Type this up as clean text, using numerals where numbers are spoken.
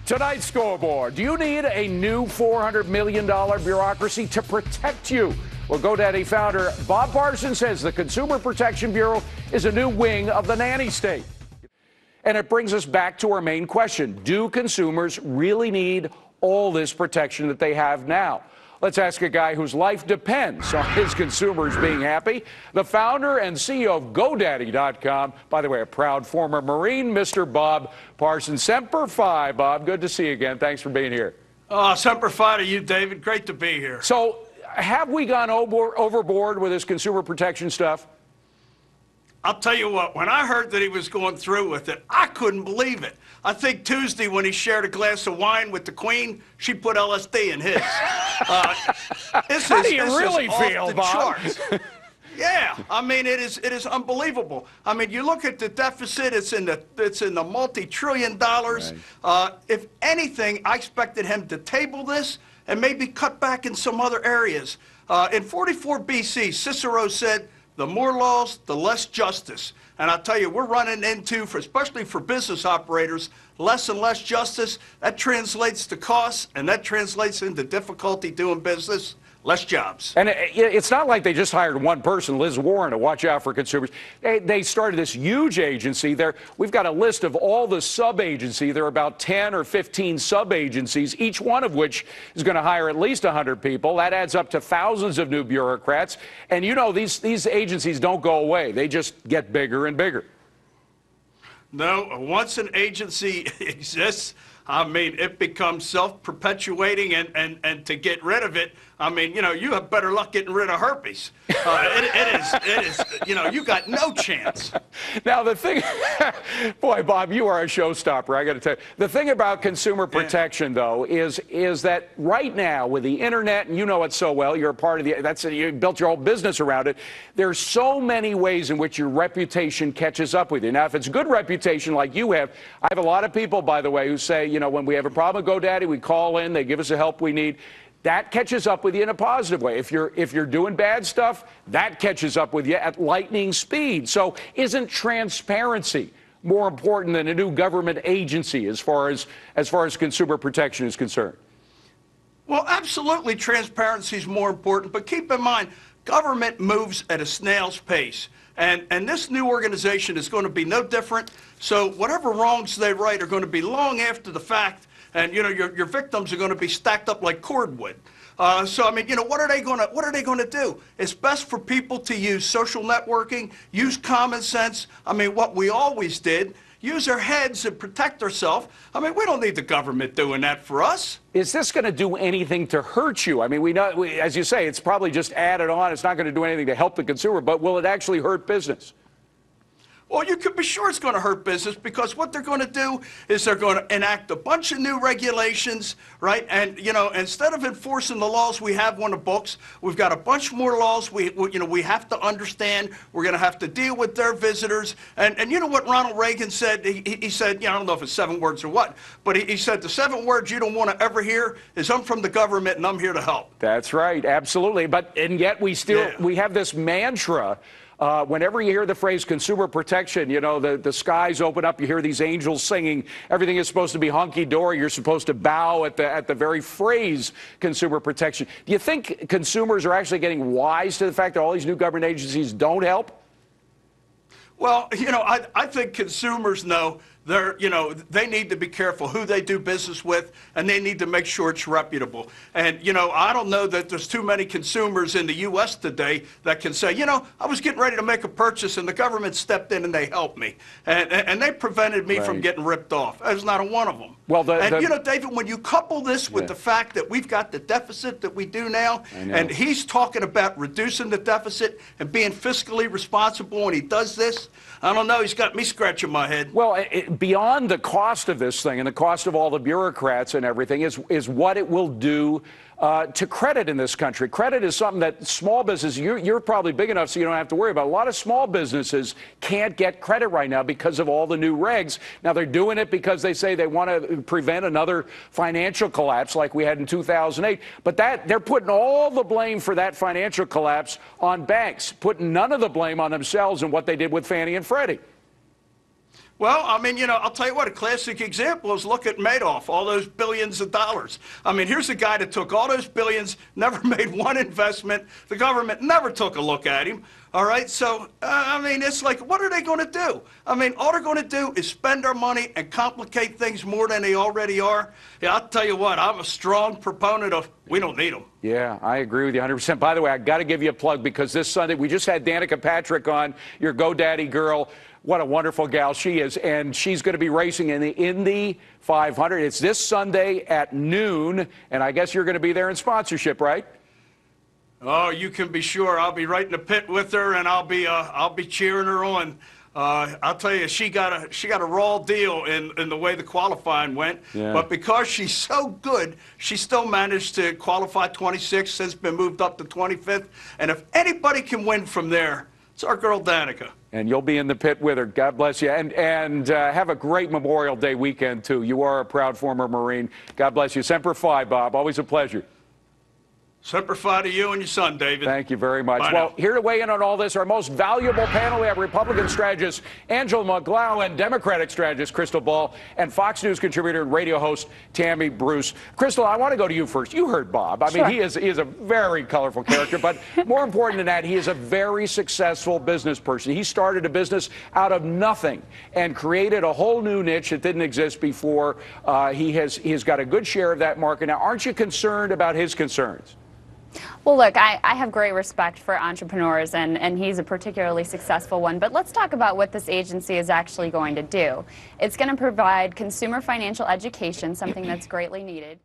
Tonight's scoreboard. Do you need a new $400 million bureaucracy to protect you? Well, GoDaddy founder Bob Parsons says the Consumer Protection Bureau is a new wing of the nanny state. And it brings us back to our main question. Do consumers really need all this protection that they have now? Let's ask a guy whose life depends on his consumers being happy. The founder and CEO of GoDaddy.com, by the way, a proud former Marine, Mr. Bob Parsons. Semper Fi, Bob. Good to see you again. Thanks for being here. Semper Fi to you, David. Great to be here. So, have we gone overboard with this consumer protection stuff? I'll tell you what, when I heard that he was going through with it, I couldn't believe it. I think Tuesday when he shared a glass of wine with the Queen, she put LSD in his. How do you really feel, Bob? Yeah, I mean, it is unbelievable. I mean, you look at the deficit, it's in the multi-trillion dollars. Right. If anything, I expected him to table this and maybe cut back in some other areas. In 44 BC, Cicero said, the more laws, the less justice. And I'll tell you, we're running into, especially for business operators, less and less justice. That translates to costs, and that translates into difficulty doing business, less jobs. And it's not like they just hired one person, Liz Warren, to watch out for consumers. They started this huge agency. We've got a list of all the sub-agencies. There are about 10 or 15 sub-agencies, each one of which is going to hire at least 100 people. That adds up to thousands of new bureaucrats. And you know, these agencies don't go away. They just get bigger and bigger. No, once an agency exists, I mean, it becomes self-perpetuating, and to get rid of it, I mean, you know, you have better luck getting rid of herpes. It is, you know, you got no chance. Now, the thing, boy, Bob, you are a showstopper, I got to tell you. The thing about consumer protection, though, is that right now, with the internet, and you know it so well, you're a part of you built your whole business around it, there's so many ways in which your reputation catches up with you. Now, if it's good reputation like you have, I have a lot of people, by the way, who say, you know, when we have a problem with GoDaddy, we call in, they give us the help we need. That catches up with you in a positive way. If you're doing bad stuff, that catches up with you at lightning speed. So isn't transparency more important than a new government agency as far as consumer protection is concerned? Well, absolutely, transparency is more important. But keep in mind, government moves at a snail's pace. And this new organization is going to be no different. So whatever wrongs they right are going to be long after the fact. And, you know, your victims are going to be stacked up like cordwood. So, I mean, you know, what are they going to do? It's best for people to use social networking, use common sense. I mean, what we always did, use our heads and protect ourselves. I mean, we don't need the government doing that for us. Is this going to do anything to hurt you? I mean, we know, as you say, it's probably just added on. It's not going to do anything to help the consumer, but will it actually hurt business? Well, you could be sure it's going to hurt business, because what they're going to do is they're going to enact a bunch of new regulations, right? And, you know, instead of enforcing the laws we have on the books, we've got a bunch more laws we have to understand. We're going to have to deal with their visitors. And you know what Ronald Reagan said? He said, you know, I don't know if it's 7 words or what, but he said the 7 words you don't want to ever hear is, I'm from the government and I'm here to help. That's right. Absolutely. And yet we have this mantra. Whenever you hear the phrase consumer protection, you know, the skies open up, you hear these angels singing, everything is supposed to be hunky-dory, you're supposed to bow at the very phrase consumer protection. Do you think consumers are actually getting wise to the fact that all these new government agencies don't help? Well, you know, I think consumers know they need to be careful who they do business with, and they need to make sure it's reputable. And, you know, I don't know that there's too many consumers in the U.S. today that can say, you know, I was getting ready to make a purchase and the government stepped in and they helped me. And they prevented me from getting ripped off. There's not a one of them. Well, you know, David, when you couple this with the fact that we've got the deficit that we do now, and he's talking about reducing the deficit and being fiscally responsible, and he does this, I don't know, he's got me scratching my head. Well, beyond the cost of this thing and the cost of all the bureaucrats and everything is what it will do to credit in this country. Credit is something that small businesses, you're probably big enough so you don't have to worry about. A lot of small businesses can't get credit right now because of all the new regs. Now, they're doing it because they say they want to prevent another financial collapse like we had in 2008. But they're putting all the blame for that financial collapse on banks, putting none of the blame on themselves and what they did with Fannie and Freddie. Well, I mean, I'll tell you what, a classic example is look at Madoff, all those billions of dollars. I mean, here's a guy that took all those billions, never made one investment. The government never took a look at him. All right, so, I mean, it's like, what are they going to do? I mean, all they're going to do is spend our money and complicate things more than they already are. Yeah, I'll tell you what, I'm a strong proponent of we don't need them. Yeah, I agree with you 100%. By the way, I got to give you a plug because this Sunday, we just had Danica Patrick on, your GoDaddy girl. What a wonderful gal she is, and she's going to be racing in the Indy 500. It's this Sunday at noon, and I guess you're going to be there in sponsorship, right? Oh, you can be sure. I'll be right in the pit with her, and I'll be cheering her on. I'll tell you, she got a raw deal in the way the qualifying went. Yeah. But because she's so good, she still managed to qualify 26th, has been moved up to 25th. And if anybody can win from there, it's our girl Danica. And you'll be in the pit with her. God bless you. And have a great Memorial Day weekend, too. You are a proud former Marine. God bless you. Semper Fi, Bob. Always a pleasure. Semper Fi to you and your son, David. Thank you very much. Bye well, now. here to weigh in on all this, our most valuable panel, we have Republican strategist Angela McGlowan, Democratic strategist Crystal Ball, and Fox News contributor and radio host Tammy Bruce. Crystal, I want to go to you first. You heard Bob. I mean, he is a very colorful character, but more important than that, he is a very successful business person. He started a business out of nothing and created a whole new niche that didn't exist before. He has got a good share of that market. Now, aren't you concerned about his concerns? Well, look, I have great respect for entrepreneurs, and he's a particularly successful one. But let's talk about what this agency is actually going to do. It's going to provide consumer financial education, something that's greatly needed.